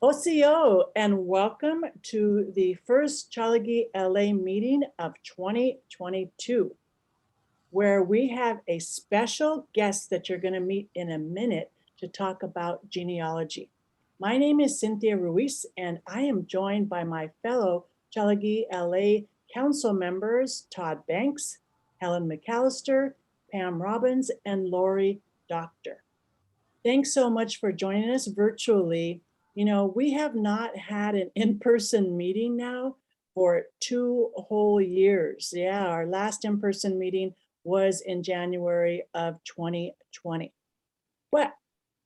OCO, and welcome to the first Tsa-La-Gi LA meeting of 2022, where we have a special guest that you're going to meet in a minute to talk about genealogy. My name is Cynthia Ruiz, and I am joined by my fellow Tsa-La-Gi LA council members, Todd Banks, Helen McAllister, Pam Robbins, and Lori Doctor. Thanks so much for joining us virtually. We have not had an in-person meeting now for 2 whole years. Yeah, our last in-person meeting was in January of 2020. But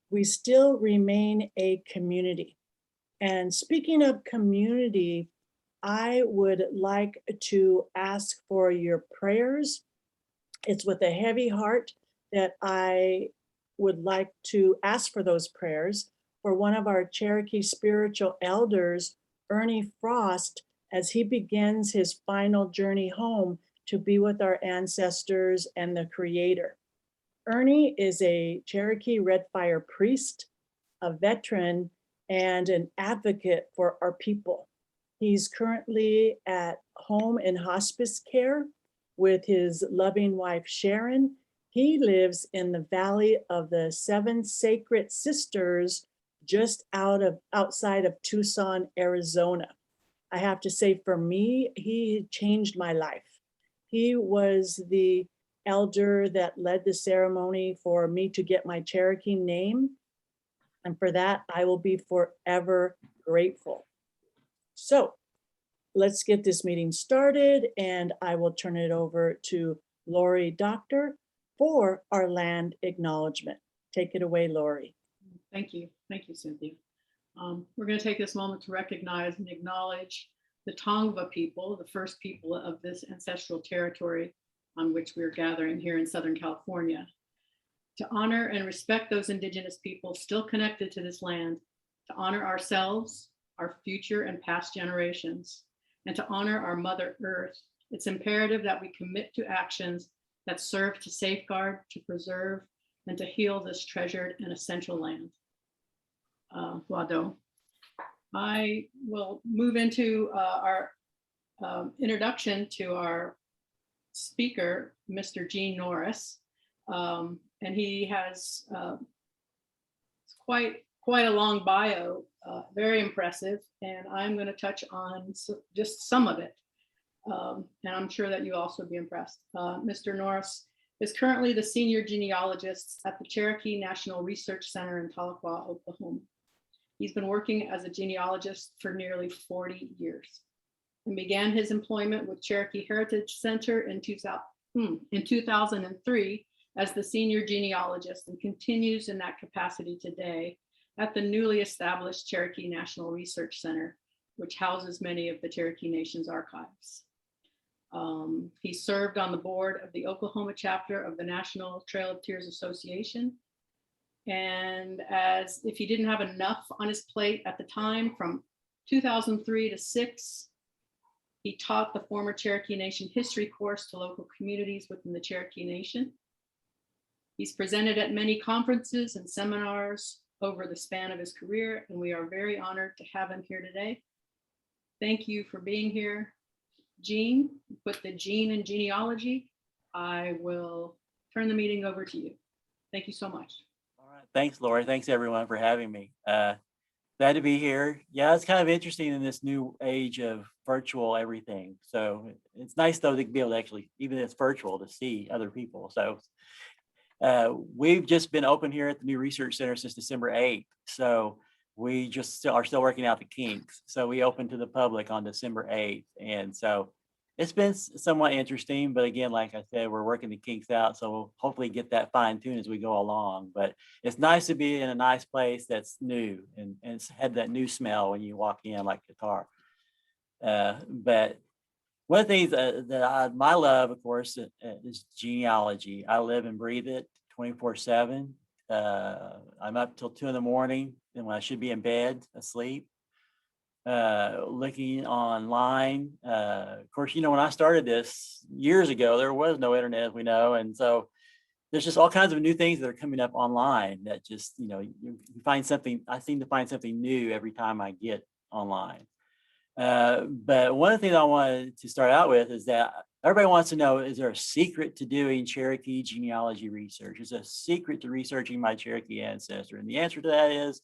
we still remain a community. And speaking of community, I would like to ask for your prayers. It's with a heavy heart that I would like to ask for those prayers for one of our Cherokee spiritual elders, Ernie Frost, as he begins his final journey home to be with our ancestors and the Creator. Ernie is a Cherokee Red Fire priest, a veteran, and an advocate for our people. He's currently at home in hospice care with his loving wife, Sharon. He lives in the Valley of the Seven Sacred Sisters, just outside of Tucson, Arizona. I have to say, for me, he changed my life. He was the elder that led the ceremony for me to get my Cherokee name. And for that, I will be forever grateful. So let's get this meeting started, and I will turn it over to Lori Doctor for our land acknowledgement. Take it away, Lori. Thank you. Thank you, Cynthia. We're going to take this moment to recognize and acknowledge the Tongva people, the first people of this ancestral territory on which we're gathering here in Southern California, to honor and respect those indigenous people still connected to this land, to honor ourselves, our future and past generations, and to honor our Mother Earth. It's imperative that we commit to actions that serve to safeguard, to preserve, and to heal this treasured and essential land. Wado. I will move into our introduction to our speaker, Mr. Gene Norris. And he has quite a long bio, very impressive, and I'm going to touch on just some of it. And I'm sure that you'll also be impressed. Mr. Norris is currently the senior genealogist at the Cherokee National Research Center in Tahlequah, Oklahoma. He's been working as a genealogist for nearly 40 years and began his employment with Cherokee Heritage Center in 2003 as the senior genealogist, and continues in that capacity today at the newly established Cherokee National Research Center, which houses many of the Cherokee Nation's archives. He served on the board of the Oklahoma chapter of the National Trail of Tears Association. And as if he didn't have enough on his plate at the time, from 2003 to 2006, he taught the former Cherokee Nation history course to local communities within the Cherokee Nation. He's presented at many conferences and seminars over the span of his career, and we are very honored to have him here today. Thank you for being here. Gene, put the gene in genealogy. I will turn the meeting over to you. Thank you so much. All right, thanks, Lori. Thanks everyone for having me. Glad to be here. Yeah, it's kind of interesting in this new age of virtual everything. So it's nice though to be able to actually, even if it's virtual, to see other people. So we've just been open here at the new research center since December 8th. So we just are still working out the kinks. So we opened to the public on December 8th. And so it's been somewhat interesting, but again, like I said, we're working the kinks out. So we'll hopefully get that fine tuned as we go along. But it's nice to be in a nice place that's new and it's had that new smell when you walk in, like guitar. But one of the things my love, of course, is genealogy. I live and breathe it 24/7. I'm up till 2 a.m. and when I should be in bed, asleep, looking online. Of course, when I started this years ago, there was no internet, as we know. And so there's just all kinds of new things that are coming up online that just, you find something. I seem to find something new every time I get online. But one of the things I wanted to start out with is that everybody wants to know, is there a secret to doing Cherokee genealogy research? Is there a secret to researching my Cherokee ancestor? And the answer to that is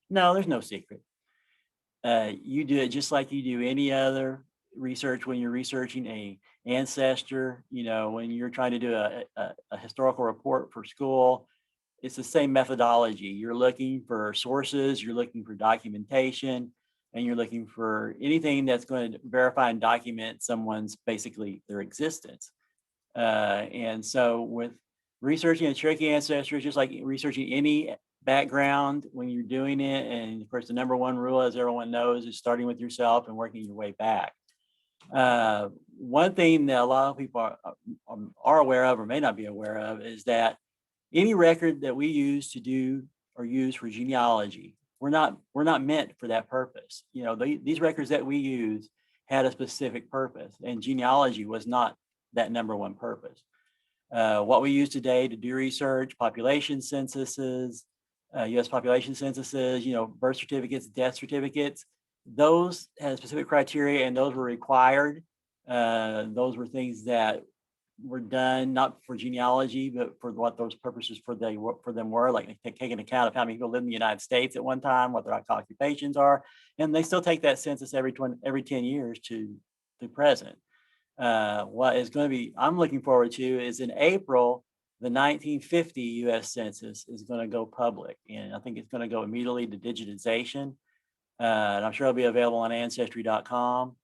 no, there's no secret. You do it just like you do any other research when you're researching a ancestor, when you're trying to do a historical report for school. It's the same methodology. You're looking for sources, you're looking for documentation, and you're looking for anything that's going to verify and document someone's basically their existence. And so with researching a Cherokee ancestor, just like researching any background when you're doing it, and of course the number one rule, as everyone knows, is starting with yourself and working your way back. One thing that a lot of people are aware of or may not be aware of is that any record that we use to do or use for genealogy, we're not meant for that purpose. These records that we use had a specific purpose, and genealogy was not that number one purpose. What we use today to do research, population censuses, U.S. population censuses, birth certificates, death certificates, those had specific criteria and those were required. Those were things that were done not for genealogy, but for what those purposes for them were, like taking account of how many people live in the United States at one time, what their occupations are, and they still take that census every 10 years to present. What is going to be, I'm looking forward to is in April, the 1950 U.S. Census is going to go public, and I think it's going to go immediately to digitization. And I'm sure it'll be available on ancestry.com.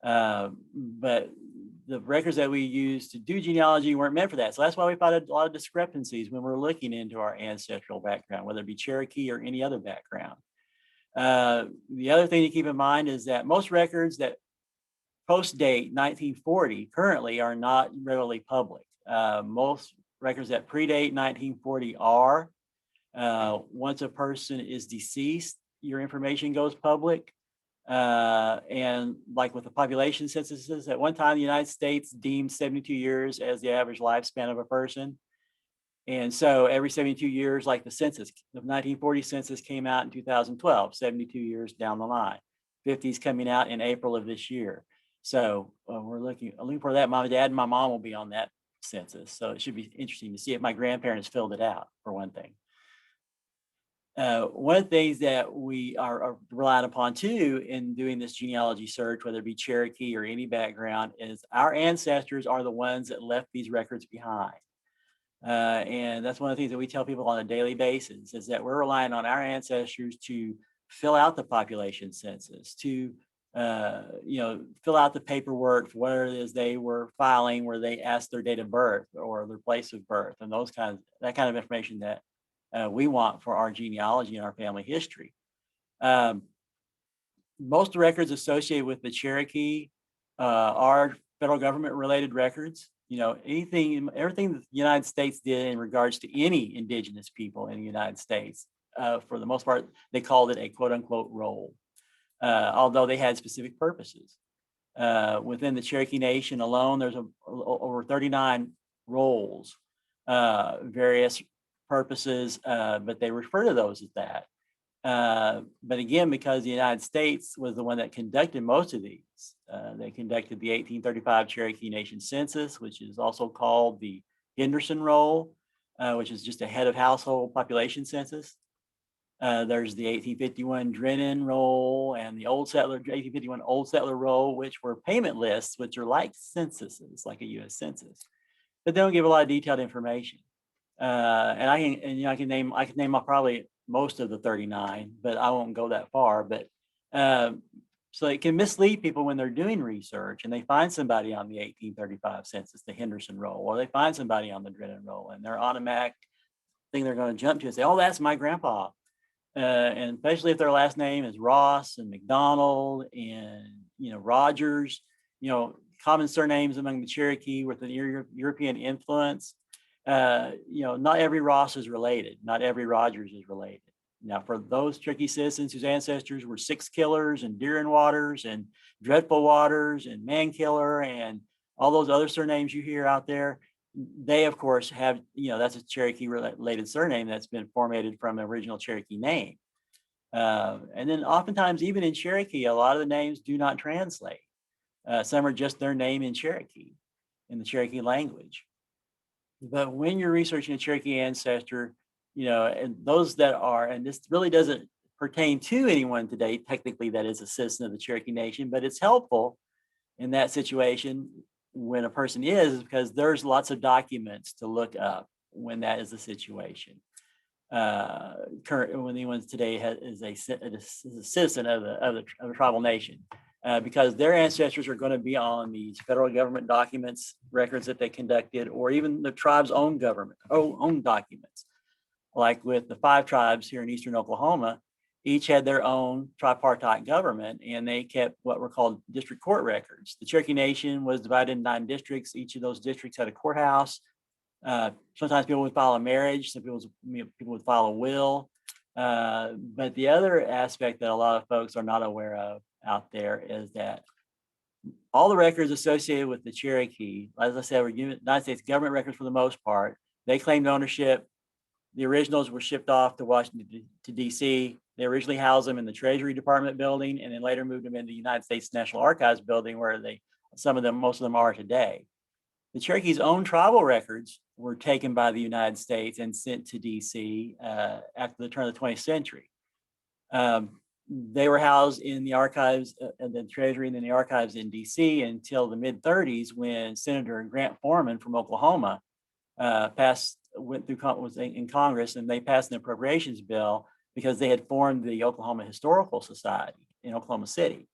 But the records that we use to do genealogy weren't meant for that. So that's why we found a lot of discrepancies when we're looking into our ancestral background, whether it be Cherokee or any other background. The other thing to keep in mind is that most records that post-date 1940 currently are not readily public. Most records that predate 1940 are. Once a person is deceased, your information goes public. And like with the population censuses, at one time, the United States deemed 72 years as the average lifespan of a person. And so every 72 years, like the census, the 1940 census came out in 2012, 72 years down the line. 50's coming out in April of this year. So we're looking for that. My dad and my mom will be on that census. So it should be interesting to see if my grandparents filled it out, for one thing. One of the things that we are relied upon too in doing this genealogy search, whether it be Cherokee or any background, is our ancestors are the ones that left these records behind. And that's one of the things that we tell people on a daily basis, is that we're relying on our ancestors to fill out the population census, to fill out the paperwork for whatever it is they were filing, where they asked their date of birth or their place of birth, and that kind of information that we want for our genealogy and our family history. Most records associated with the Cherokee are federal government related records. Everything that the United States did in regards to any indigenous people in the United States, for the most part, they called it a quote unquote roll, although they had specific purposes. Within the Cherokee Nation alone, there's over 39 rolls, various purposes, but they refer to those as that. But again, because the United States was the one that conducted most of these, they conducted the 1835 Cherokee Nation Census, which is also called the Henderson Roll, which is just a head of household population census. There's the 1851 Drennan Roll and the 1851 Old Settler Roll, which were payment lists, which are like censuses, like a U.S. Census, but they don't give a lot of detailed information. And I can name probably most of the 39, but I won't go that far. But so it can mislead people when they're doing research and they find somebody on the 1835 census, the Henderson Roll, or they find somebody on the Drennan Roll, and their automatic thing they're going to jump to and say, "Oh, that's my grandpa," and especially if their last name is Ross and McDonald and Rogers, common surnames among the Cherokee with an European influence. Not every Ross is related. Not every Rogers is related. Now, for those Cherokee citizens whose ancestors were Six Killers and Deer and Waters and Dreadful Waters and Man Killer and all those other surnames you hear out there, they of course have, that's a Cherokee related surname that's been formatted from the original Cherokee name. And then oftentimes, even in Cherokee, a lot of the names do not translate. Some are just their name in Cherokee, in the Cherokee language. But when you're researching a Cherokee ancestor, and those that are, and this really doesn't pertain to anyone today, technically, that is a citizen of the Cherokee Nation, but it's helpful in that situation when a person is, because there's lots of documents to look up when that is the situation. When anyone today is a citizen of a tribal nation, because their ancestors are going to be on these federal government documents, records that they conducted, or even the tribe's own government, own documents. Like with the 5 tribes here in eastern Oklahoma, each had their own tripartite government, and they kept what were called district court records. The Cherokee Nation was divided into 9 districts. Each of those districts had a courthouse. Sometimes people would file a marriage. Some people would file a will. But the other aspect that a lot of folks are not aware of out there is that all the records associated with the Cherokee, as I said, were United States government records for the most part. They claimed ownership. The originals were shipped off to Washington to DC. They originally housed them in the Treasury Department building, and then later moved them into the United States National Archives building, where most of them are today. The Cherokee's own tribal records were taken by the United States and sent to DC after the turn of the 20th century. They were housed in the archives of the Treasury and then the archives in DC until the mid-30s, when Senator Grant Foreman from Oklahoma was in Congress, and they passed an appropriations bill because they had formed the Oklahoma Historical Society in Oklahoma City,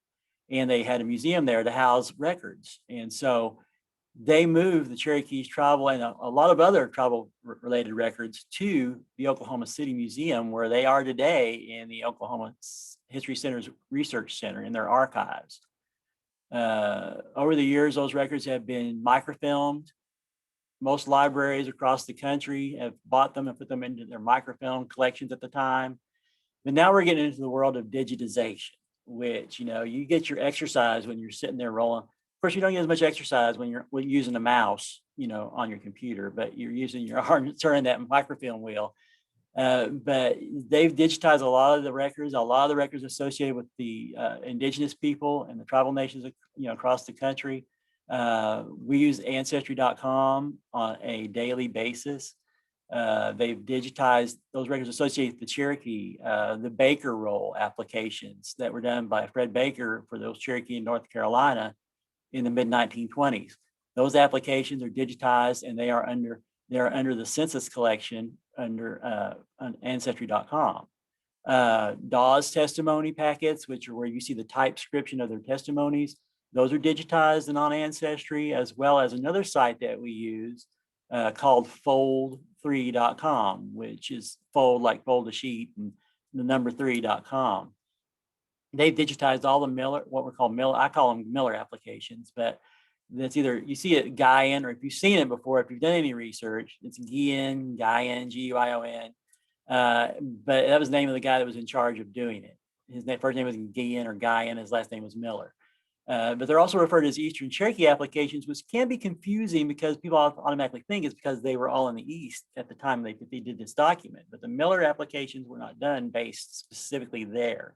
and they had a museum there to house records. And so they moved the Cherokee's tribal and a lot of other tribal related records to the Oklahoma City Museum, where they are today in the Oklahoma History Center's Research Center in their archives. Over the years, those records have been microfilmed. Most libraries across the country have bought them and put them into their microfilm collections at the time. But now we're getting into the world of digitization, which, you get your exercise when you're sitting there rolling. Of course, you don't get as much exercise when you're using a mouse, on your computer, but you're using your arm turning that microfilm wheel. But they've digitized a lot of the records associated with the indigenous people and the tribal nations, across the country. We use ancestry.com on a daily basis. They've digitized those records associated with the Cherokee, the Baker roll applications that were done by Fred Baker for those Cherokee in North Carolina in the mid-1920s. Those applications are digitized, and they are under the census collection under on ancestry.com. Dawes testimony packets, which are where you see the typescription of their testimonies, those are digitized and on Ancestry, as well as another site that we use called fold3.com, which is fold like fold a sheet and the number 3.com. They've digitized all the what we call Miller, I call them Miller applications, but that's either you see it Guyon, or if you've seen it before, if you've done any research, it's Guyon, Guyon. But that was the name of the guy that was in charge of doing it. His first name was Guyon or Guyon, his last name was Miller. But they're also referred to as Eastern Cherokee applications, which can be confusing because people automatically think it's because they were all in the East at the time they did this document. But the Miller applications were not done based specifically there.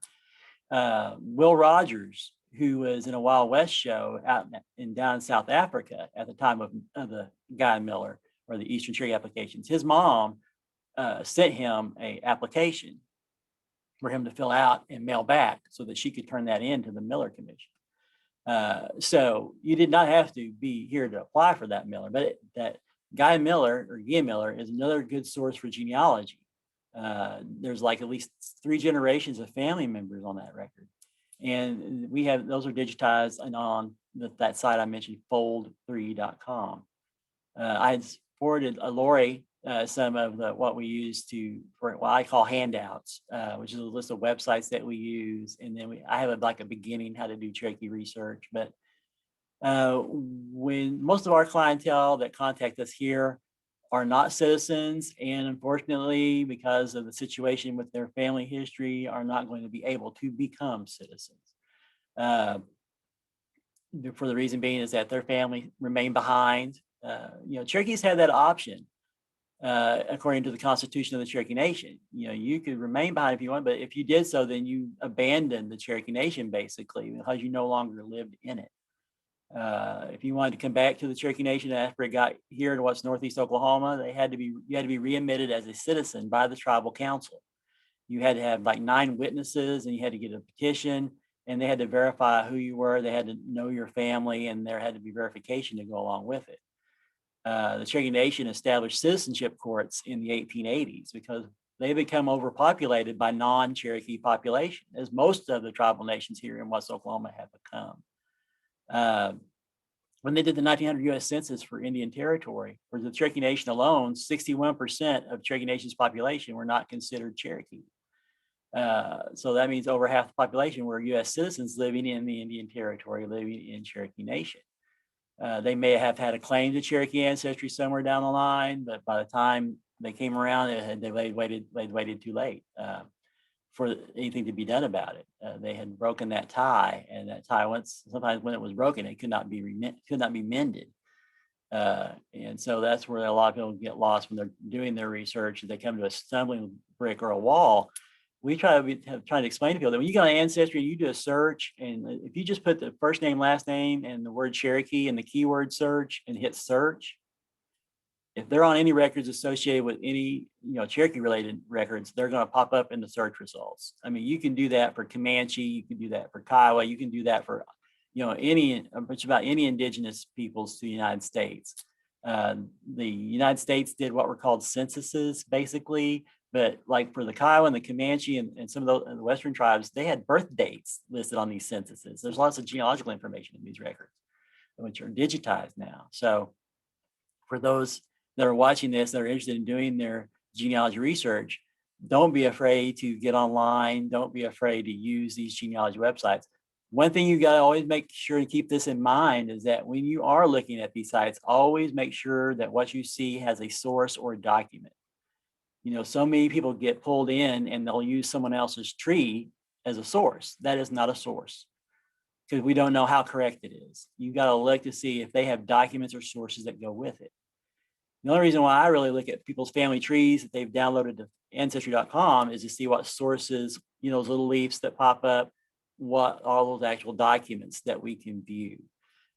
Will Rogers, who was in a Wild West show down in South Africa at the time of the Guy Miller or the Eastern Cherokee applications, his mom sent him an application for him to fill out and mail back so that she could turn that in to the Miller Commission. So you did not have to be here to apply for that Miller, but that Guy Miller or Guy Miller is another good source for genealogy. There's like at least 3 generations of family members on that record. And we have, those are digitized and on that site I mentioned, fold3.com. I had forwarded Lori some of what we use for what I call handouts, which is a list of websites that we use. And then I have a beginning how to do Cherokee research. But when most of our clientele that contact us here are not citizens, and unfortunately, because of the situation with their family history, are not going to be able to become citizens. For the reason being is that their family remain behind, Cherokees had that option according to the Constitution of the Cherokee Nation. You could remain behind if you want, but if you did so, then you abandoned the Cherokee Nation basically because you no longer lived in it. If you wanted to come back to the Cherokee Nation after it got here to what's northeast Oklahoma, you had to be readmitted as a citizen by the tribal council. You had to have like 9 witnesses, and you had to get a petition, and they had to verify who you were. They had to know your family, and there had to be verification to go along with it. The Cherokee Nation established citizenship courts in the 1880s because they become overpopulated by non-Cherokee population, as most of the tribal nations here in West Oklahoma have become. When they did the 1900 U.S. Census for Indian Territory, for the Cherokee Nation alone, 61% of Cherokee Nation's population were not considered Cherokee. So that means over half the population were U.S. citizens living in the Indian Territory, living in Cherokee Nation. They may have had a claim to Cherokee ancestry somewhere down the line, but by the time they came around, they waited too late for anything to be done about it. They had broken that tie, and that tie sometimes when it was broken, it could not be mended. And so that's where a lot of people get lost when they're doing their research. They come to a stumbling brick or a wall. We try to explain to people that when you go on Ancestry, you do a search, and if you just put the first name, last name, and the word Cherokee in the keyword search and hit search, if they're on any records associated with any Cherokee related records, they're going to pop up in the search results. I mean, you can do that for Comanche, you can do that for Kiowa, you can do that for any indigenous peoples to the United States. The United States did what were called censuses, basically. But like for the Kiowa and the Comanche and some of the Western tribes, they had birth dates listed on these censuses. There's lots of genealogical information in these records, which are digitized now. So for those that are watching this, that are interested in doing their genealogy research, don't be afraid to get online. Don't be afraid to use these genealogy websites. One thing you got to always make sure to keep this in mind is that when you are looking at these sites, always make sure that what you see has a source or a document. So many people get pulled in and they'll use someone else's tree as a source. That is not a source because we don't know how correct it is. You got to look to see if they have documents or sources that go with it. The only reason why I really look at people's family trees that they've downloaded to ancestry.com is to see what sources, those little leaves that pop up, what are those actual documents that we can view.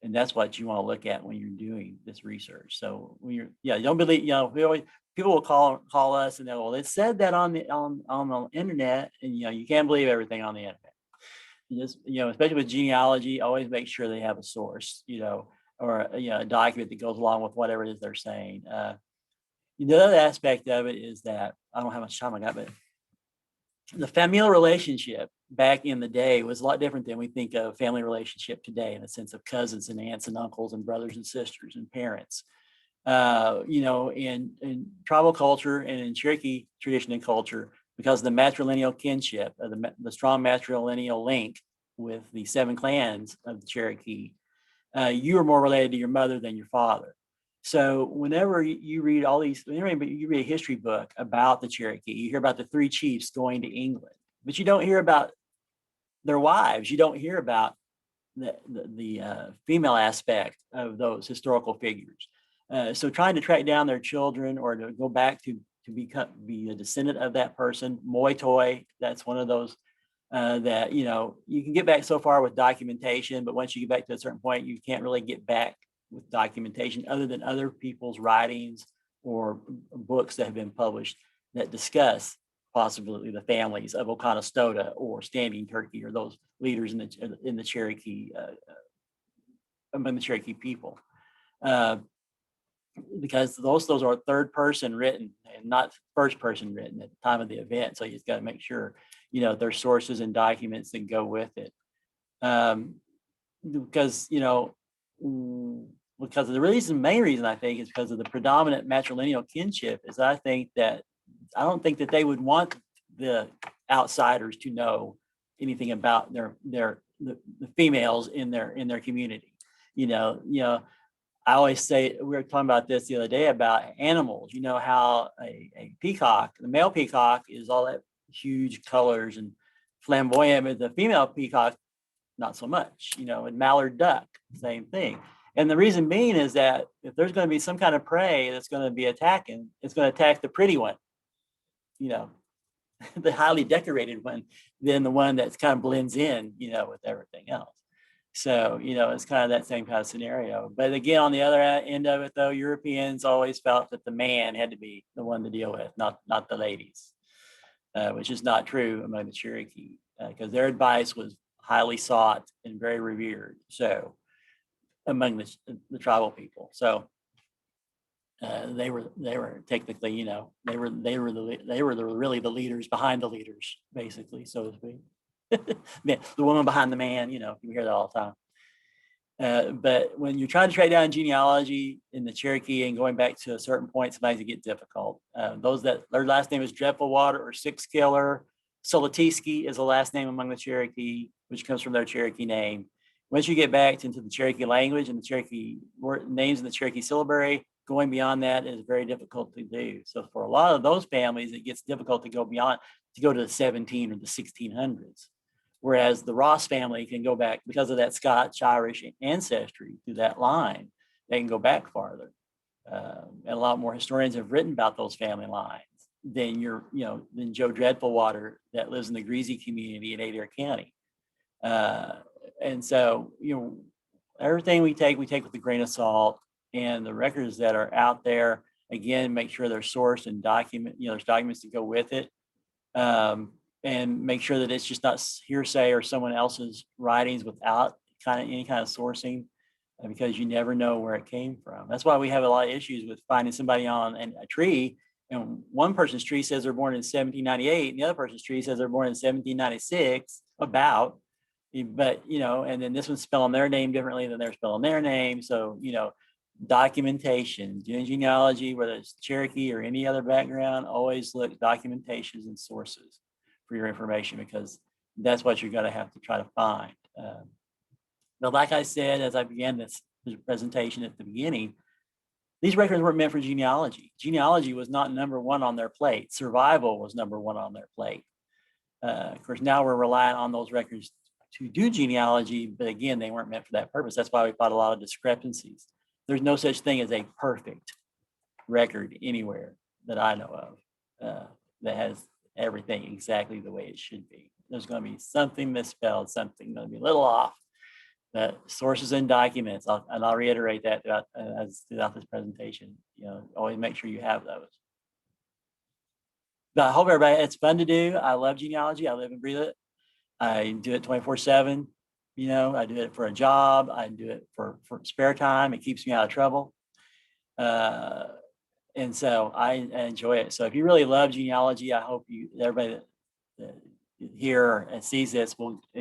And that's what you want to look at when you're doing this research. So when don't believe, people will call us and they'll, well, it said that on the internet, and you can't believe everything on the internet. Especially with genealogy, always make sure they have a source, or a document that goes along with whatever it is they're saying. The other aspect of it is that I don't know how much time I got, but the familial relationship back in the day was a lot different than we think of family relationship today, in the sense of cousins and aunts and uncles and brothers and sisters and parents. In tribal culture and in Cherokee tradition and culture, because of the matrilineal kinship, the strong matrilineal link with the 7 clans of the Cherokee, you are more related to your mother than your father. So whenever you read you read a history book about the Cherokee, you hear about the 3 chiefs going to England, but you don't hear about their wives. You don't hear about the female aspect of those historical figures. So trying to track down their children or to go back to be a descendant of that person, Moi Toi, that's one of those that, you can get back so far with documentation, but once you get back to a certain point, you can't really get back with documentation other than other people's writings or books that have been published that discuss possibly the families of Oconostota or Standing Turkey or those leaders in the Cherokee, among the Cherokee people. Because those are third person written and not first person written at the time of the event. So you just got to make sure, there's sources and documents that go with it. Because the main reason I think is because of the predominant matrilineal kinship is I don't think that they would want the outsiders to know anything about the females in their community. I always say, we were talking about this the other day about animals, how a peacock, the male peacock is all that huge colors and flamboyant, but the female peacock, not so much, and mallard duck, same thing. And the reason being is that if there's going to be some kind of prey that's going to be attacking, it's going to attack the pretty one, the highly decorated one, than the one that's kind of blends in, with everything else. So, it's kind of that same kind of scenario. But again, on the other end of it, though, Europeans always felt that the man had to be the one to deal with, not the ladies, which is not true among the Cherokee, because their advice was highly sought and very revered. So, among the tribal people, so they were technically, they were really the leaders behind the leaders, basically, so to speak. The woman behind the man, you hear that all the time. But when you're trying to track down genealogy in the Cherokee and going back to a certain point, sometimes it gets difficult. Those that their last name is Dreadful or Six Killer, Solitiski is the last name among the Cherokee, which comes from their Cherokee name. Once you get back into the Cherokee language and the Cherokee names in the Cherokee syllabary, going beyond that is very difficult to do. So for a lot of those families, it gets difficult to go to the 17 or the 1600s. Whereas the Ross family can go back because of that Scotch-Irish ancestry through that line. They can go back farther. And a lot more historians have written about those family lines than than Joe Dreadfulwater that lives in the Greasy community in Adair County. And so, everything we take with a grain of salt, and the records that are out there, again, make sure they're sourced and document, there's documents to go with it. And make sure that it's just not hearsay or someone else's writings without any kind of sourcing, because you never know where it came from. That's why we have a lot of issues with finding somebody on a tree, and one person's tree says they're born in 1798, and the other person's tree says they're born in 1796, but and then this one's spelling their name differently than they're spelling their name. So, documentation, doing genealogy, whether it's Cherokee or any other background, always look documentations and sources for your information, because that's what you're going to have to try to find. But like I said, as I began this presentation at the beginning, these records weren't meant for genealogy. Genealogy was not number one on their plate. Survival was number one on their plate. Of course, now we're relying on those records to do genealogy, but again, they weren't meant for that purpose. That's why we found a lot of discrepancies. There's no such thing as a perfect record anywhere that I know of that has everything exactly the way it should be. There's going to be something misspelled, something going to be a little off. The sources and documents, I'll reiterate that throughout this presentation. Always make sure you have those. But I hope everybody, it's fun to do. I love genealogy. I live and breathe it. I do it 24/7. I do it for a job. I do it for spare time. It keeps me out of trouble. And so I enjoy it. So if you really love genealogy, I hope everybody that here and sees this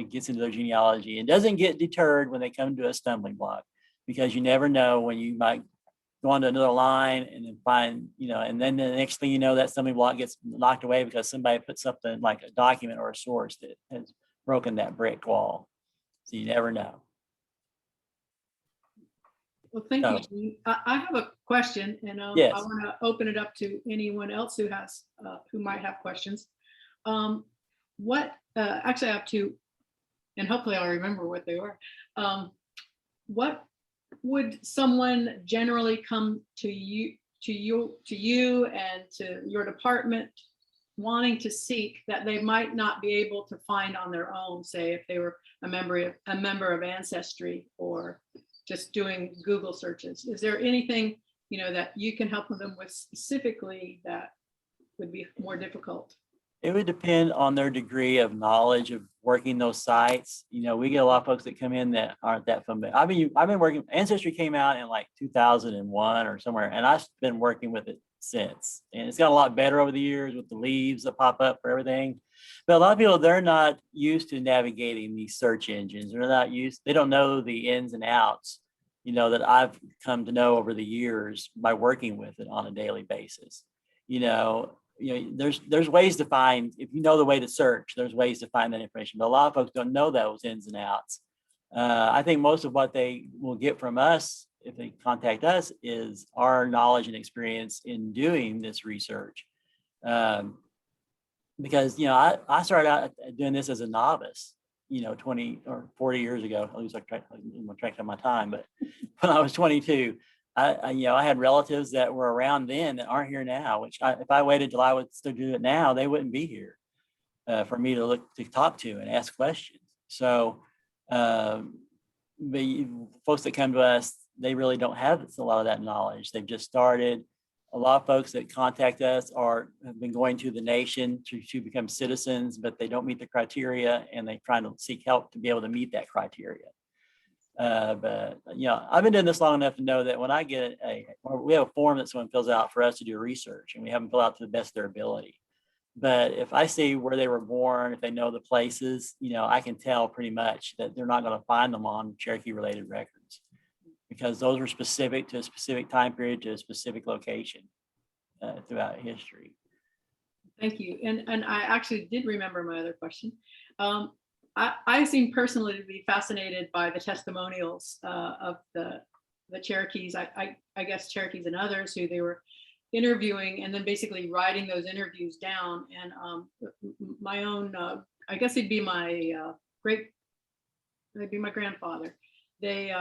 gets into their genealogy and doesn't get deterred when they come to a stumbling block, because you never know when you might go on to another line and then find, and then the next thing you know, that stumbling block gets knocked away because somebody put something like a document or a source that has broken that brick wall. So you never know. Well, thank you, Gene. I have a question, and Yes. I want to open it up to anyone else who might have questions. Actually, I have two, and hopefully I'll remember what they were. What would someone generally come to you and to your department wanting to seek that they might not be able to find on their own, say if they were a member of Ancestry or just doing Google searches? Is there anything that you can help them with specifically that would be more difficult? It would depend on their degree of knowledge of working those sites. We get a lot of folks that come in that aren't that familiar. I've been working, Ancestry came out in like 2001 or somewhere, and I've been working with it since. And it's got a lot better over the years with the leaves that pop up for everything. But a lot of people, they're not used to navigating these search engines. They don't know the ins and outs, that I've come to know over the years by working with it on a daily basis. There's ways to find, if you know the way to search, there's ways to find that information. But a lot of folks don't know those ins and outs. I think most of what they will get from us, if they contact us, is our knowledge and experience in doing this research. Because, I started out doing this as a novice. 20 or 40 years ago. I lose track of my time, but when I was 22, I had relatives that were around then that aren't here now, which if I waited till I would still do it now, they wouldn't be here for me to talk to and ask questions. So the folks that come to us, they really don't have a lot of that knowledge. They've just started. A lot of folks that contact us have been going to the nation to become citizens, but they don't meet the criteria, and they try to seek help to be able to meet that criteria. But I've been doing this long enough to know that when I get we have a form that someone fills out for us to do research, and we have them fill out to the best of their ability. But if I see where they were born, if they know the places, I can tell pretty much that they're not going to find them on Cherokee related records, because those were specific to a specific time period, to a specific location throughout history. Thank you. And I actually did remember my other question. I seem personally to be fascinated by the testimonials of the Cherokees. I guess Cherokees and others who they were interviewing, and then basically writing those interviews down. And my own, I guess it'd be my my grandfather. They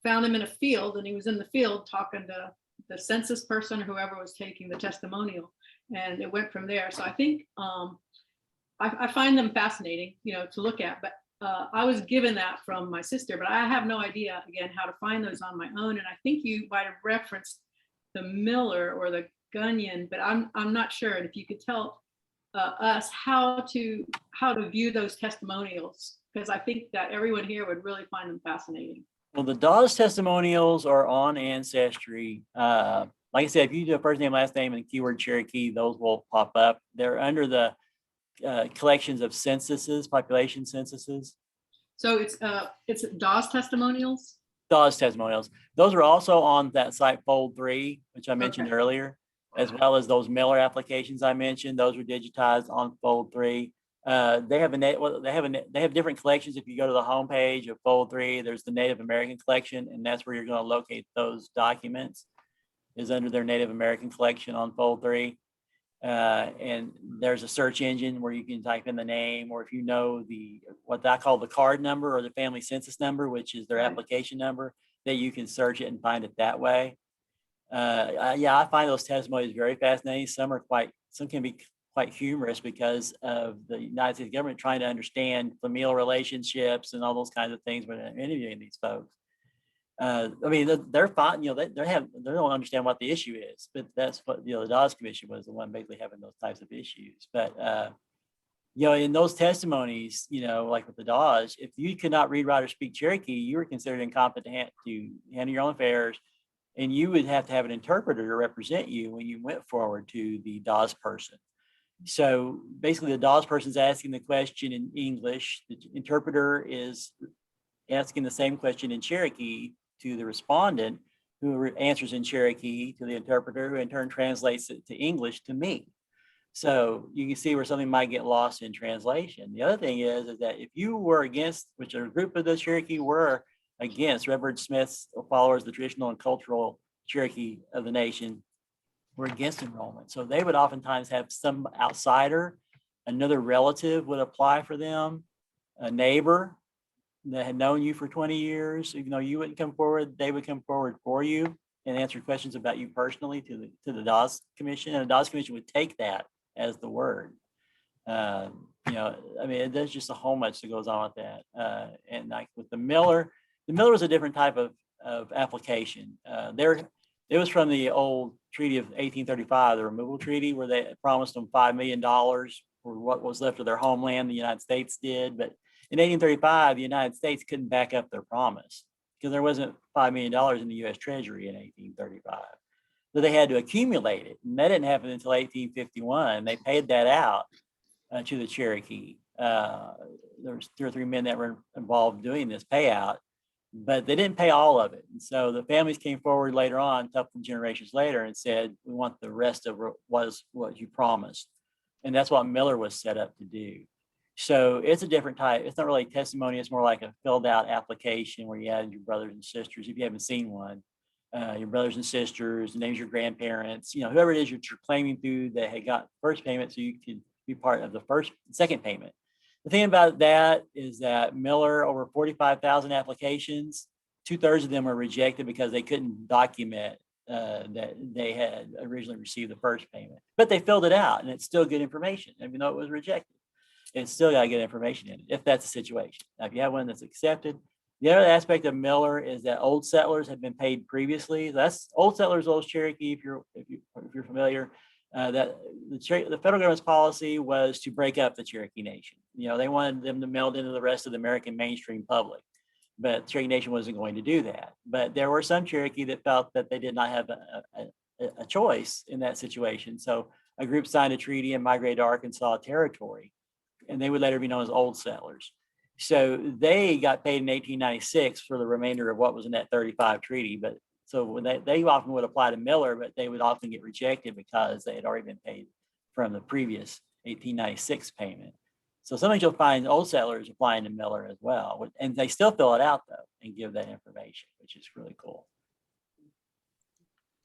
found him in a field, and he was in the field talking to the census person or whoever was taking the testimonial, and it went from there. So I think I find them fascinating, to look at. But I was given that from my sister, but I have no idea, again, how to find those on my own. And I think you might have referenced the Miller or the Gunyon, but I'm not sure. And if you could tell us how to view those testimonials, because I think that everyone here would really find them fascinating. Well, the Dawes testimonials are on Ancestry. Like I said, if you do a first name, last name, and keyword Cherokee, those will pop up. They're under the collections of censuses, population censuses. So it's Dawes testimonials? Dawes testimonials. Those are also on that site Fold 3, which I mentioned earlier, as well as those Miller applications I mentioned. Those were digitized on Fold 3. They have different collections. If you go to the homepage of Fold 3, there's the Native American collection, and that's where you're going to locate those documents, is under their Native American collection on Fold 3. And there's a search engine where you can type in the name, or if you know what I call the card number or the family census number, which is their application number, that you can search it and find it that way. I find those testimonies very fascinating. Some can be quite humorous because of the United States government trying to understand familial relationships and all those kinds of things when they're interviewing these folks. They're fine. They don't understand what the issue is, but that's what the Dawes Commission was the one basically having those types of issues. But in those testimonies, like with the Dawes, if you could not read, write, or speak Cherokee, you were considered incompetent to handle your own affairs, and you would have to have an interpreter to represent you when you went forward to the Dawes person. So basically, the Dawes person's asking the question in English. The interpreter is asking the same question in Cherokee to the respondent, who answers in Cherokee to the interpreter, who in turn translates it to English to me. So you can see where something might get lost in translation. The other thing is that if you were against, which a group of the Cherokee were against, Reverend Smith's followers, the traditional and cultural Cherokee of the nation, were against enrollment. So they would oftentimes have some outsider, another relative would apply for them, a neighbor that had known you for 20 years, even though you wouldn't come forward, they would come forward for you and answer questions about you personally to the Dawes Commission, and the Dawes Commission would take that as the word. There's just a whole much that goes on with that. And like with the Miller was a different type of application. It was from the old treaty of 1835, the removal treaty, where they promised them $5 million for what was left of their homeland. The United States did, but in 1835, the United States couldn't back up their promise because there wasn't $5 million in the U.S. Treasury in 1835. So they had to accumulate it. And that didn't happen until 1851. They paid that out to the Cherokee. There was 2 or 3 men that were involved doing this payout, but they didn't pay all of it. And so the families came forward later on, a couple of generations later, and said, we want the rest of what you promised. And that's what Miller was set up to do. So it's a different type. It's not really a testimony. It's more like a filled out application where you add your brothers and sisters, if you haven't seen one, your brothers and sisters, the names of your grandparents, whoever it is you're claiming through that had got first payment, so you can be part of the second payment. The thing about that is that Miller, over 45,000 applications, 2/3 of them were rejected because they couldn't document that they had originally received the first payment, but they filled it out and it's still good information, even though it was rejected. It's still got to get information in it if that's the situation. Now, if you have one that's accepted, the other aspect of Miller is that old settlers have been paid previously. That's Old Settlers, Old Cherokee. If you're familiar, that the federal government's policy was to break up the Cherokee Nation. They wanted them to meld into the rest of the American mainstream public, but Cherokee Nation wasn't going to do that. But there were some Cherokee that felt that they did not have a choice in that situation. So a group signed a treaty and migrated to Arkansas Territory, and they would later be known as Old Settlers. So they got paid in 1896 for the remainder of what was in that 35 treaty. But so when they often would apply to Miller, but they would often get rejected because they had already been paid from the previous 1896 payment. So sometimes you'll find Old Settlers applying to Miller as well, and they still fill it out though and give that information, which is really cool.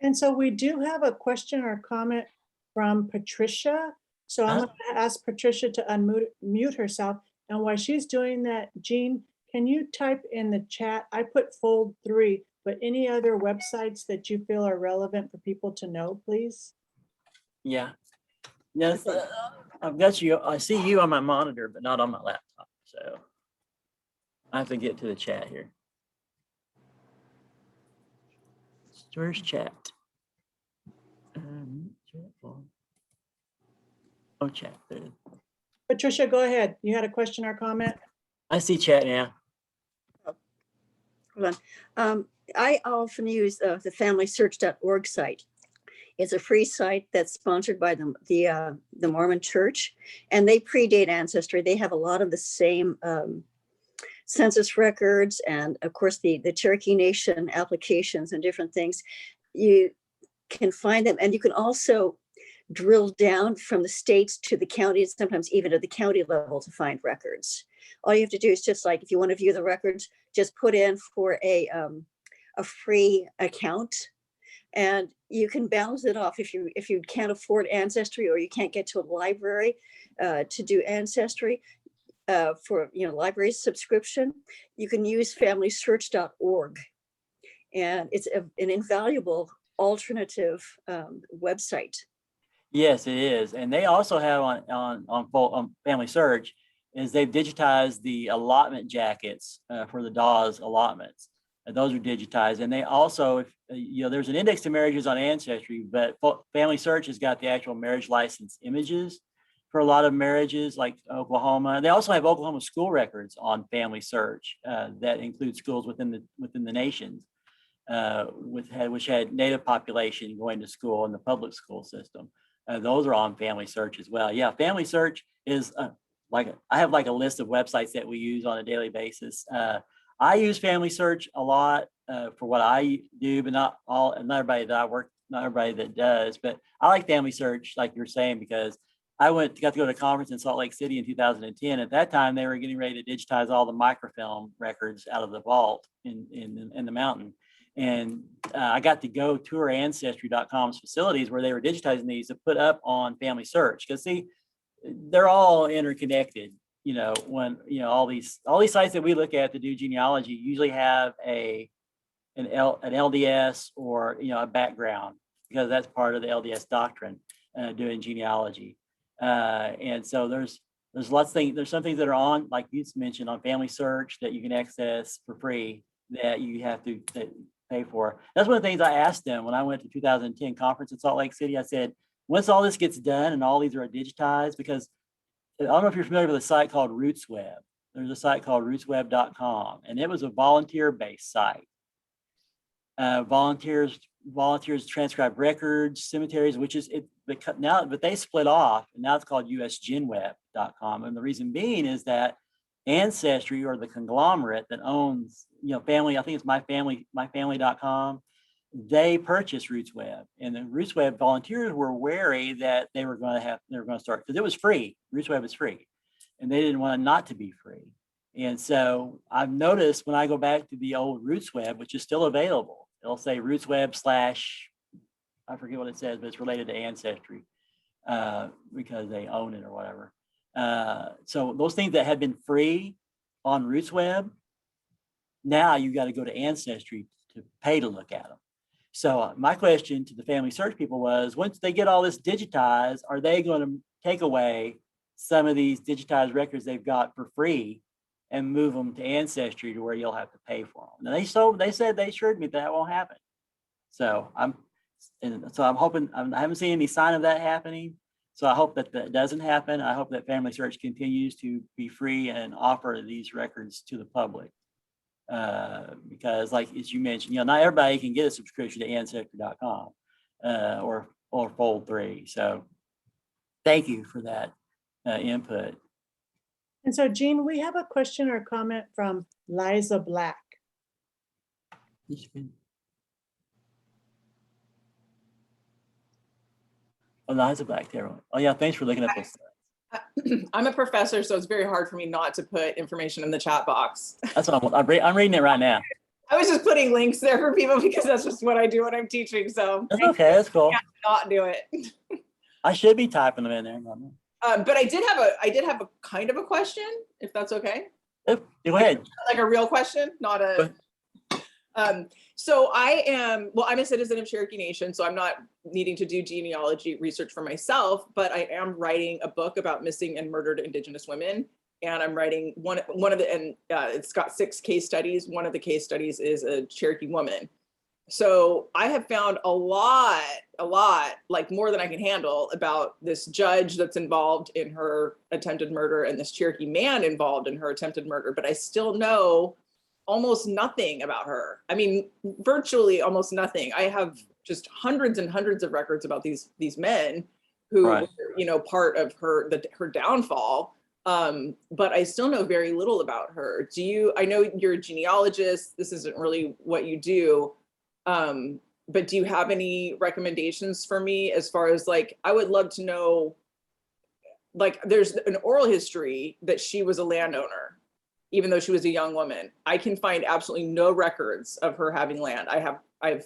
And so we do have a question or comment from Patricia. So I'm going to ask Patricia to unmute herself. And while she's doing that, Gene, can you type in the chat? I put fold 3, but any other websites that you feel are relevant for people to know, please? Yeah. Yes, I've got you. I see you on my monitor, but not on my laptop. So I have to get to the chat here. Where's chat? Oh, chat. There it is. Patricia, go ahead. You had a question or comment? I see chat now. Hold on. I often use the familysearch.org site. It's a free site that's sponsored by the Mormon Church, and they predate Ancestry. They have a lot of the same census records, and of course the Cherokee Nation applications and different things. You can find them, and you can also drill down from the states to the counties, sometimes even at the county level, to find records. All you have to do is just, like, if you want to view the records, just put in for a free account, and you can balance it off. If you can't afford Ancestry, or you can't get to a library to do Ancestry for library subscription, you can use familysearch.org, and it's an invaluable alternative website. Yes, it is. And they also have on Family Search is they've digitized the allotment jackets for the Dawes allotments. And those are digitized. And they also, there's an index to marriages on Ancestry, but Family Search has got the actual marriage license images for a lot of marriages, like Oklahoma. They also have Oklahoma school records on Family Search that include schools within the nations, which had Native population going to school in the public school system. Those are on Family Search as well. Yeah, Family Search is I have like a list of websites that we use on a daily basis. I use Family Search a lot for what I do, but not everybody that I work, not everybody that does. But I like Family Search, like you're saying, because I got to go to a conference in Salt Lake City in 2010. At that time, they were getting ready to digitize all the microfilm records out of the vault in the mountain. And I got to go tour Ancestry.com's facilities where they were digitizing these to put up on Family Search. Because see, they're all interconnected. When all these sites that we look at to do genealogy usually have an LDS or a background, because that's part of the LDS doctrine doing genealogy. And so there's lots of things. There's some things that are on, like you mentioned, on Family Search that you can access for free that you have to pay for. That's one of the things I asked them when I went to 2010 conference in Salt Lake City. I said, once all this gets done and all these are digitized, because I don't know if you're familiar with a site called RootsWeb. There's a site called rootsweb.com, and it was a volunteer-based site. Volunteers transcribe records, cemeteries, which is it now, but they split off, and now it's called usgenweb.com. And the reason being is that Ancestry, or the conglomerate that owns, family, I think it's myfamily.com, they purchased RootsWeb, and the RootsWeb volunteers were wary that they were going to start, because it was free. RootsWeb is free, and they didn't want it not to be free. And so I've noticed when I go back to the old RootsWeb, which is still available, it'll say RootsWeb / I forget what it says, but it's related to Ancestry because they own it or whatever. So those things that had been free on RootsWeb, now you got to go to Ancestry to pay to look at them. So my question to the family search people was, once they get all this digitized, are they going to take away some of these digitized records they've got for free and move them to Ancestry to where you'll have to pay for them? And they said they assured me that won't happen. So I'm hoping, I haven't seen any sign of that happening. So I hope that that doesn't happen. I hope that family search continues to be free and offer these records to the public. Because like, as you mentioned, not everybody can get a subscription to ancestry.com or Fold 3. So thank you for that input. And so, Gene, we have a question or comment from Liza Black. Oh, Liza Black, everyone. Oh yeah, thanks for looking at those. I'm a professor, so it's very hard for me not to put information in the chat box. That's what I'm reading it right now. I was just putting links there for people because that's just what I do when I'm teaching. So That's okay. That's cool. I can't not do it. I should be typing them in there. But I did have a kind of a question, if that's okay. Go ahead. Like a real question, not a. So I'm a citizen of Cherokee Nation, so I'm not needing to do genealogy research for myself, but I am writing a book about missing and murdered Indigenous women. And I'm writing one of the, and it's got 6 case studies. One of the case studies is a Cherokee woman. So I have found a lot, like more than I can handle, about this judge that's involved in her attempted murder and this Cherokee man involved in her attempted murder, but I still know almost nothing about her. I mean, virtually almost nothing. I have just hundreds and hundreds of records about these men who Right. were, part of her downfall. But I still know very little about her. I know you're a genealogist. This isn't really what you do. But do you have any recommendations for me as far as I would love to know, there's an oral history that she was a landowner, even though she was a young woman. I can find absolutely no records of her having land. I've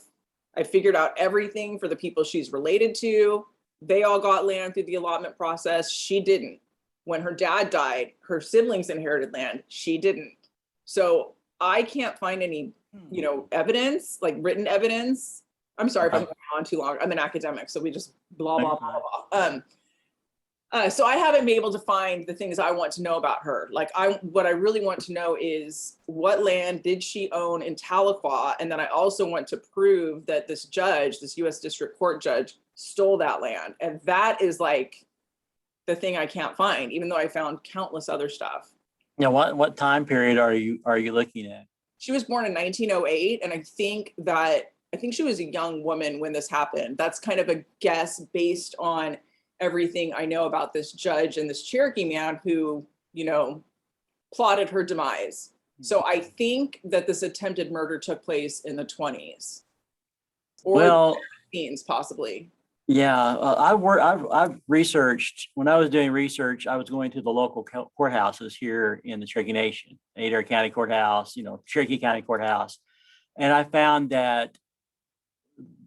figured out everything for the people she's related to. They all got land through the allotment process. She didn't. When her dad died, her siblings inherited land. She didn't. So I can't find any, evidence, written evidence. I'm sorry if I'm going on too long. I'm an academic, so we just blah, blah, blah, blah. So I haven't been able to find the things I want to know about her. What I really want to know is what land did she own in Tahlequah? And then I also want to prove that this judge, this U.S. District Court judge, stole that land. And that is the thing I can't find, even though I found countless other stuff. Now, what time period are you looking at? She was born in 1908, and I think she was a young woman when this happened. That's kind of a guess based on everything I know about this judge and this Cherokee man who, plotted her demise. So I think that this attempted murder took place in the 20s or teens, possibly. Yeah, I've researched, when I was doing research, I was going to the local courthouses here in the Cherokee Nation, Adair County Courthouse, Cherokee County Courthouse. And I found that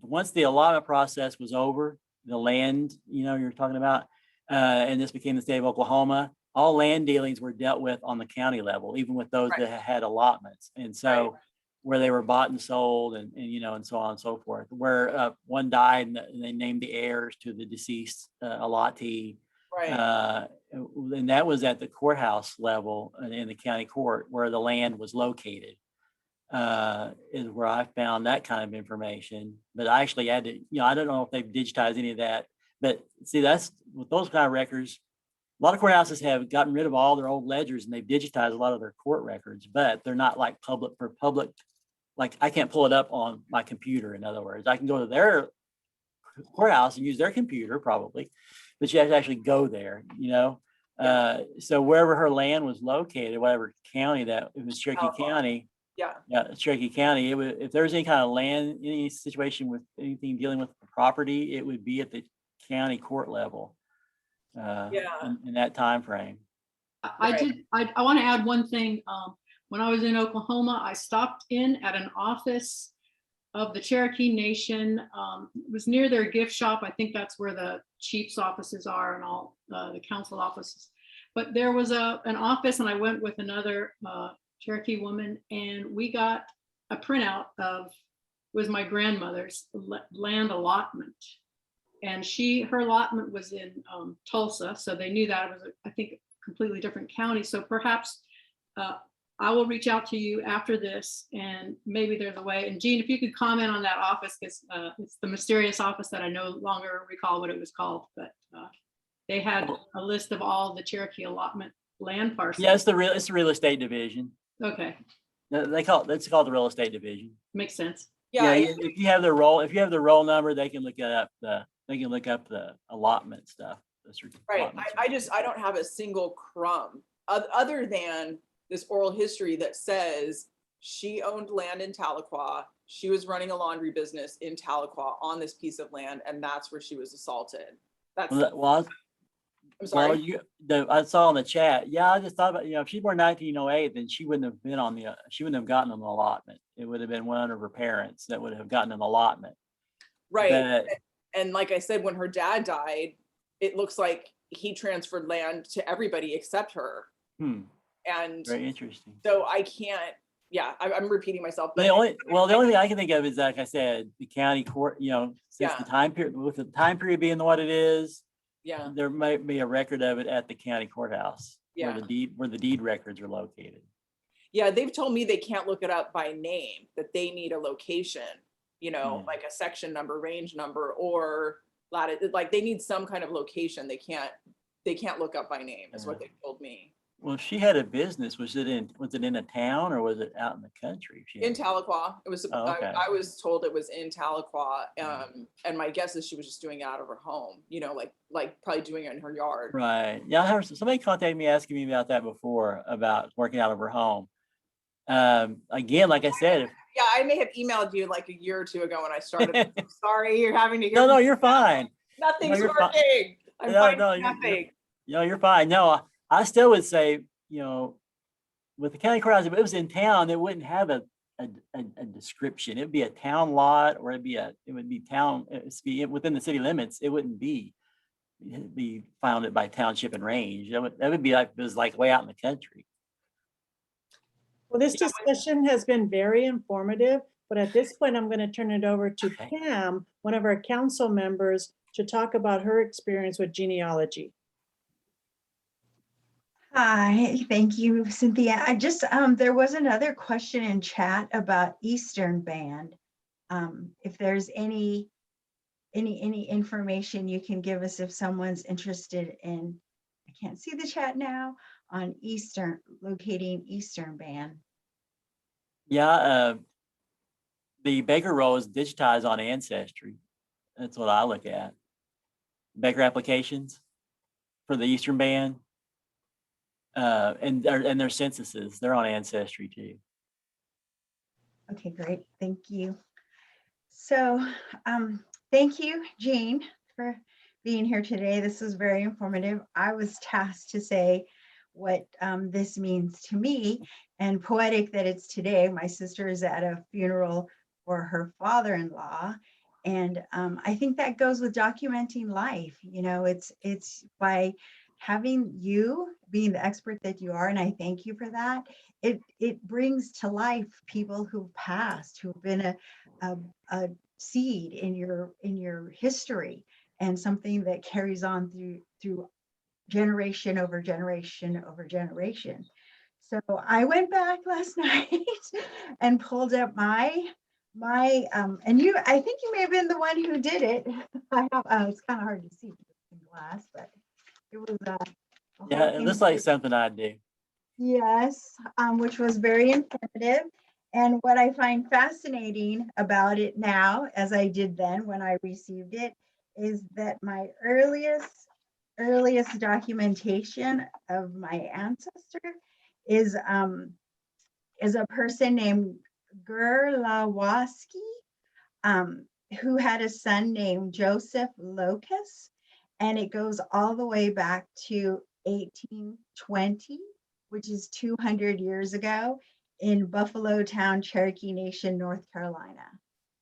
once the allotment process was over, the land, you're talking about, and this became the state of Oklahoma, all land dealings were dealt with on the county level, even with those that had allotments. And so where they were bought and sold and so on and so forth, where one died and they named the heirs to the deceased allottee. Right. And that was at the courthouse level in the county court where the land was located, is where I found that kind of information. But I actually had to, I don't know if they've digitized any of that, but see, that's with those kind of records. A lot of courthouses have gotten rid of all their old ledgers and they've digitized a lot of their court records, but they're not public. I can't pull it up on my computer. In other words, I can go to their courthouse and use their computer probably, but you have to actually go there, So wherever her land was located, whatever county it was Cherokee County. Yeah, Cherokee County. If there was any kind of land, any situation with anything dealing with the property, it would be at the county court level. In that time frame. I want to add one thing. When I was in Oklahoma, I stopped in at an office of the Cherokee Nation. It was near their gift shop. I think that's where the chief's offices are and all the council offices. But there was an office, and I went with another Cherokee woman, and we got a printout of, was my grandmother's land allotment. And her allotment was in Tulsa, so they knew that it was, I think, a completely different county. So perhaps I will reach out to you after this, and maybe there's a way. And Gene, if you could comment on that office, because it's the mysterious office that I no longer recall what it was called, but they had a list of all the Cherokee allotment land parcels. Yeah, it's the real estate division. Okay, It's called the real estate division. makes sense. Yeah, If you have the roll number, they can look up the allotment stuff. right. I don't have a single crumb other than this oral history that says she owned land in Tahlequah. She was running a laundry business in Tahlequah on this piece of land, and that's where she was assaulted. That's I'm sorry. I saw in the chat. Yeah, I just thought about, if she's born 1908, then she wouldn't have been she wouldn't have gotten an allotment. It would have been one of her parents that would have gotten an allotment. Right. And like I said, when her dad died, it looks like he transferred land to everybody except her. And very interesting. So I can't, I'm repeating myself. But the only thing I can think of is, like I said, the county court, since the time period, with the time period being what it is, there might be a record of it at the county courthouse where the deed records are located. Yeah, they've told me they can't look it up by name, that they need a location, like a section number, range number, or latitude, like they need some kind of location. They can't look up by name, is what they told me. Well, if she had a business, was it in a town or was it out in the country? In Tahlequah. It was. Okay. I was told it was in Tahlequah, and my guess is she was just doing it out of her home. Like probably doing it in her yard. Right. Yeah, I heard somebody contacted me asking me about that before, about working out of her home. Again, like I said. I may have emailed you like a year or two ago when I started. I'm sorry, you're having to hear. No, you're fine. Nothing's working. I'm finding nothing. You're fine. No, I still would say, with the county courthouse, if it was in town, it wouldn't have a description. It'd be a town lot, or it'd be within the city limits. It wouldn't be. It'd be founded by township and range. That would be like, it was like way out in the country. Well, this discussion has been very informative, but at this point, I'm going to turn it over to Pam, one of our council members, to talk about her experience with genealogy. Hi, thank you, Cynthia. I just, there was another question in chat about Eastern Band. If there's any information you can give us if someone's interested in, I can't see the chat now, on locating Eastern Band. Yeah, the Baker roll is digitized on Ancestry. That's what I look at. Baker applications for the Eastern Band. And their censuses, they're on Ancestry too. Okay, great, thank you. So thank you, Gene, for being here today. This was very informative. I was tasked to say what this means to me, and poetic that it's today. My sister is at a funeral for her father-in-law, and I think that goes with documenting life. It's by having you being the expert that you are, and I thank you for that. It brings to life people who've passed, who've been a seed in your history, and something that carries on through generation over generation over generation. So I went back last night and pulled up my and I think you may have been the one who did it. It's kind of hard to see in glass, but it was it looks like something I do. Yes, which was very informative. And what I find fascinating about it now, as I did then when I received it, is that my earliest documentation of my ancestor is a person named Gerlawaski, who had a son named Joseph Locus, and it goes all the way back to 1820, which is 200 years ago, in Buffalo Town, Cherokee Nation, North Carolina.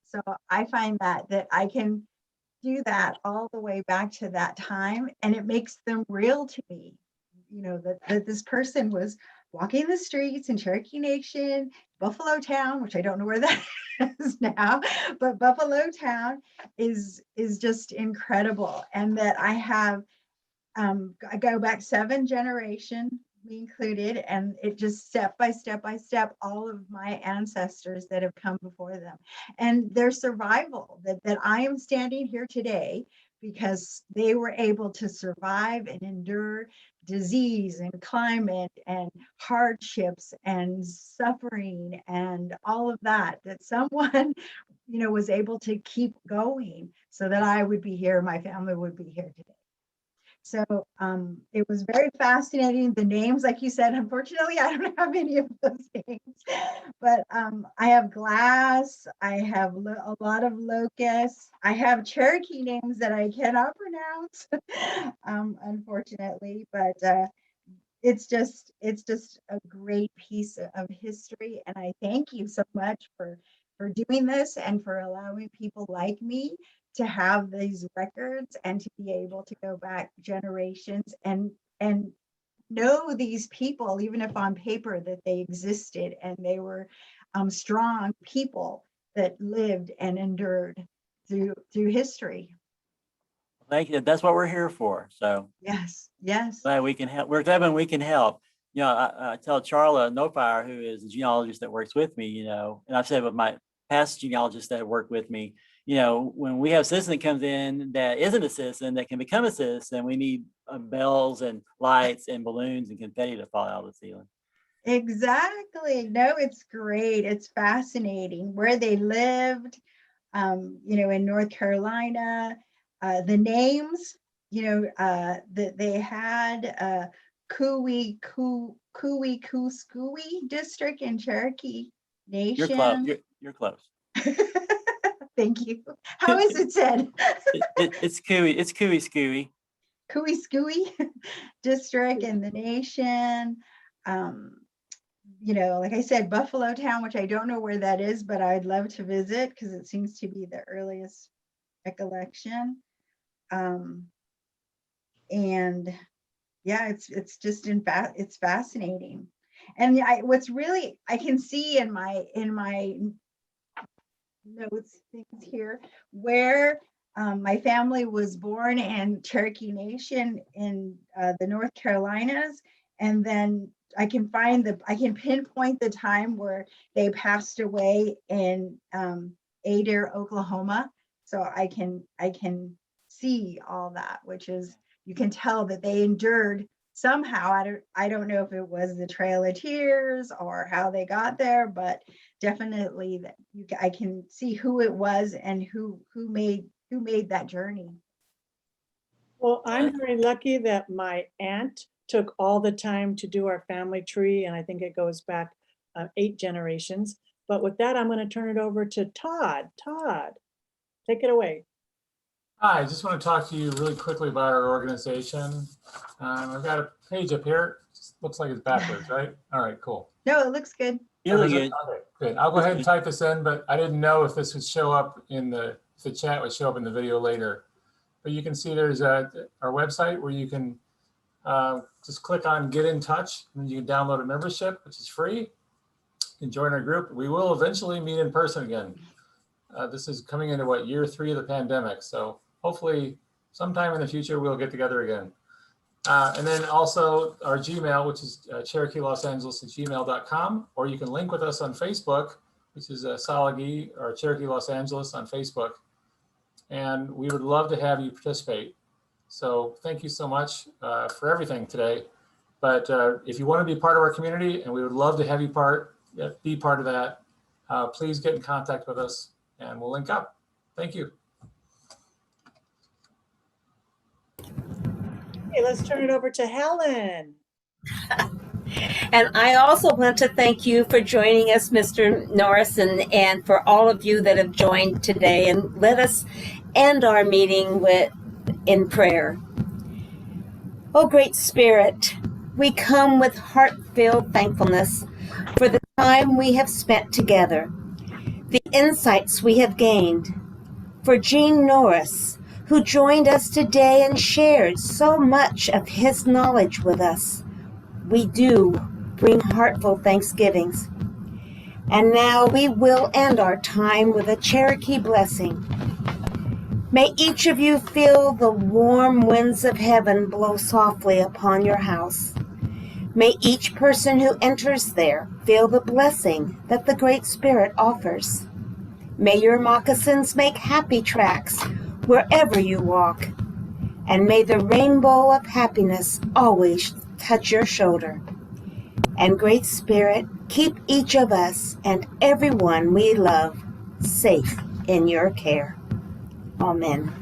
So I find that I can do that all the way back to that time, and it makes them real to me. that this person was walking the streets in Cherokee Nation, Buffalo Town, which I don't know where that is now, but Buffalo Town is just incredible. And that I have, I go back 7 generations, me included, and it just step by step by step, all of my ancestors that have come before them and their survival, that I am standing here today because they were able to survive and endure disease and climate and hardships and suffering and all of that someone was able to keep going so that I would be here, my family would be here today. So it was very fascinating. The names, like you said, unfortunately, I don't have any of those names, but I have glass, I have a lot of locusts, I have Cherokee names that I cannot pronounce, unfortunately, but it's just a great piece of history. And I thank you so much for doing this and for allowing people like me to have these records and to be able to go back generations and know these people, even if on paper, that they existed and they were strong people that lived and endured through history. Thank you. That's what we're here for. So Yes. glad we can help. We're glad when we can help. I tell Charla Nofire, who is a genealogist that works with me, and I've said with my past genealogists that have worked with me, when we have a citizen that comes in that isn't a citizen that can become a citizen, we need bells and lights and balloons and confetti to fall out of the ceiling. Exactly. No, it's great. It's fascinating where they lived, in North Carolina, the names, that they had Cooey district in Cherokee Nation. You're close. Thank you. How is it said? It's Cooey. It's Cooey Scooey. Cooey Scooey district in the nation. Like I said, Buffalo Town, which I don't know where that is, but I'd love to visit because it seems to be the earliest recollection. And yeah, it's just it's fascinating. And what's really I can see in my notes things here where my family was born in Cherokee Nation in the North Carolinas, and then I can pinpoint the time where they passed away in Adair, Oklahoma. So I can see all that, which is, you can tell that they endured somehow. I don't know if it was the Trail of Tears or how they got there, but definitely that I can see who it was and who made that journey. Well, I'm very lucky that my aunt took all the time to do our family tree, and I think it goes back 8 generations. But with that, I'm going to turn it over to Todd. Todd, take it away. Hi, I just want to talk to you really quickly about our organization. I've got a page up here. Looks like it's backwards, right? All right, cool. No, it looks good. Really good. Okay, good. I'll go ahead and type this in, but I didn't know if this would show up if the chat would show up in the video later. But you can see there's our website where you can just click on Get in Touch, and you can download a membership, which is free. You can join our group. We will eventually meet in person again. This is coming into year 3 of the pandemic. So hopefully sometime in the future, we'll get together again. And then also our Gmail, which is CherokeeLosAngeles@gmail.com, or you can link with us on Facebook, which is Tsa-La-Gi or Cherokee Los Angeles on Facebook. And we would love to have you participate. So thank you so much for everything today. But if you want to be part of our community, and we would love to have you be part of that, please get in contact with us and we'll link up. Thank you. Okay, let's turn it over to Helen. And I also want to thank you for joining us, Mr. Norris, and for all of you that have joined today. And let us end our meeting in prayer. Oh, great Spirit, we come with heart-filled thankfulness for the time we have spent together, the insights we have gained, for Gene Norris, who joined us today and shared so much of his knowledge with us. We do bring heartful thanksgivings. And now we will end our time with a Cherokee blessing. May each of you feel the warm winds of heaven blow softly upon your house. May each person who enters there feel the blessing that the Great Spirit offers. May your moccasins make happy tracks wherever you walk. And may the rainbow of happiness always touch your shoulder. And Great Spirit, keep each of us and everyone we love safe in your care. Amen.